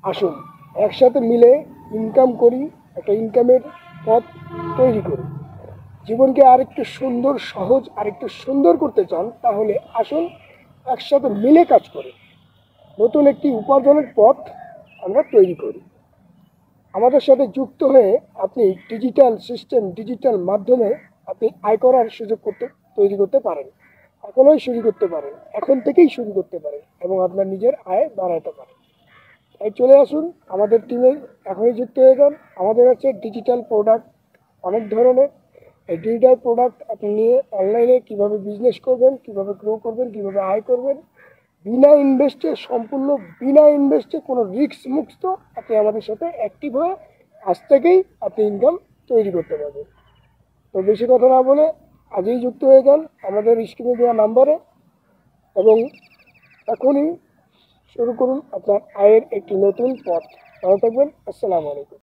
আসুন একসাথে মিলে ইনকাম করি, একটা ইনকামের পথ তৈরি করি। জীবনকে আরেকটু সুন্দর, সহজ, আরেকটু সুন্দর করতে চান, তাহলে আসুন একসাথে মিলে কাজ করি। নতুন একটি উপার্জনের পথ আমরা তৈরি করি। আমাদের সাথে যুক্ত হয়ে আপনি ডিজিটাল সিস্টেম, ডিজিটাল মাধ্যমে আপনি আয় করার সুযোগ তৈরি করতে পারেন। এখনই শুরু করতে পারেন, এখন থেকেই শুরু করতে পারেন এবং আপনার নিজের আয় বাড়াতে পারেন। তাই চলে আসুন আমাদের টিমে, এখনই যুক্ত হয়ে যান। আমাদের আছে ডিজিটাল প্রোডাক্ট অনেক ধরনের। এই ডিজিটাল প্রোডাক্ট আপনি নিয়ে অনলাইনে কীভাবে বিজনেস করবেন, কীভাবে গ্রো করবেন, কীভাবে আয় করবেন, বিনা ইনভেস্টে, সম্পূর্ণ বিনা ইনভেস্টে, কোনো রিস্ক মুক্ত আপনি আমাদের সাথে অ্যাক্টিভ হয়ে আজ থেকেই আপনি ইনকাম তৈরি করতে পারবেন। তো বেশি কথা না বলে আজই যুক্ত হয়ে যান আমাদের স্ক্রিনে দেওয়া নাম্বারে এবং এখনই শুরু করুন আপনার আয়ের একটি নতুন পথ। ভালো থাকবেন। আসসালামু আলাইকুম।